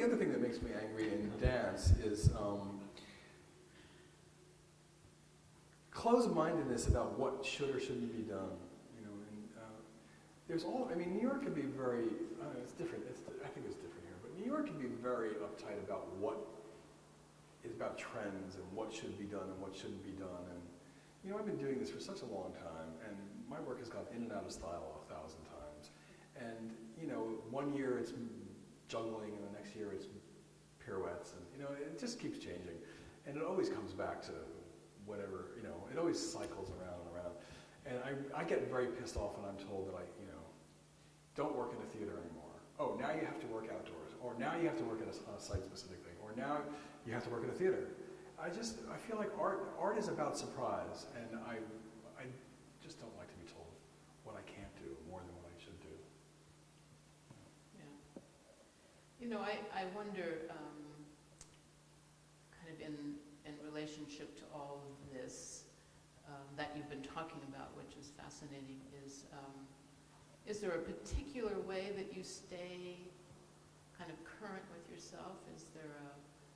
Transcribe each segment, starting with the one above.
the other thing that makes me angry in dance is closed-mindedness about what should or shouldn't be done. You know, and there's all. I mean, New York can be very. It's different. I think it's different here, but New York can be very uptight about what is about trends and what should be done and what shouldn't be done. And you know, I've been doing this for such a long time, and my work has gone in and out of style 1,000 times. And you know, one year it's juggling, and the next year it's pirouettes, and you know, it just keeps changing, and it always comes back to whatever, you know, it always cycles around and around. And I get very pissed off when I'm told that you know, don't work in a theater anymore. Oh, now you have to work outdoors, or now you have to work on a site-specific thing, or now you have to work in a theater. I feel like art is about surprise, and I just don't like to be told what I can't do more than what I should do. Yeah. You know, I wonder, kind of in relationship to all of this that you've been talking about, which is fascinating, is there a particular way that you stay kind of current with yourself? Is there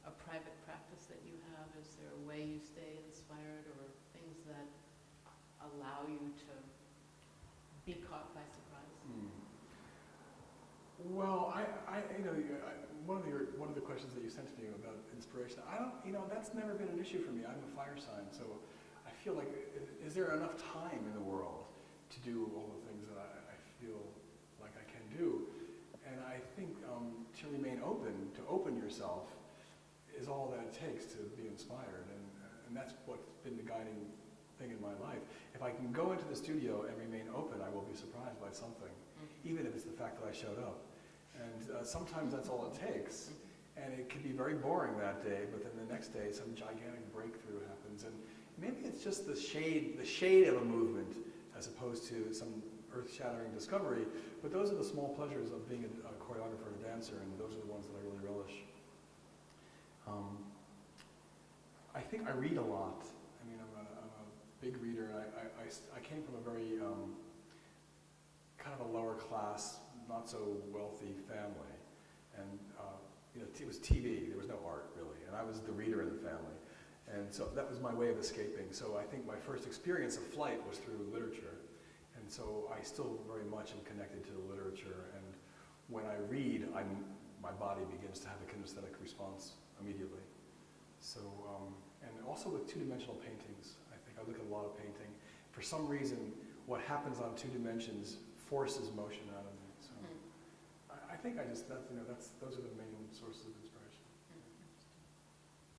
a private practice that you have? Is there a way you stay inspired, or things that allow you to be caught by surprise? Well, you know, one of the questions that you sent to me about inspiration, you know, that's never been an issue for me. I'm a fire sign, so I feel like, is there enough time in the world to do all the things that I feel like I can do? And I think to remain open, to open yourself, is all that it takes to be inspired, and that's what's been the guiding thing in my life. If I can go into the studio and remain open, I will be surprised by something, even if it's the fact that I showed up. And sometimes that's all it takes, and it can be very boring that day, but then the next day some gigantic breakthrough happens, and maybe it's just the shade of a movement as opposed to some earth-shattering discovery, but those are the small pleasures of being a choreographer and a dancer, and those are the ones that I really relish. I think I read a lot. I mean, I'm a big reader. I came from a very kind of a lower class, not so wealthy family, and you know, it was TV. There was no art really, and I was the reader in the family, and so that was my way of escaping. So I think my first experience of flight was through literature, and so I still very much am connected to the literature. And when I read, my body begins to have a kinesthetic response immediately. So, and also with two-dimensional paintings, I think I look at a lot of painting. For some reason, what happens on 2 dimensions forces motion out of me. So, I think those are the main sources of inspiration.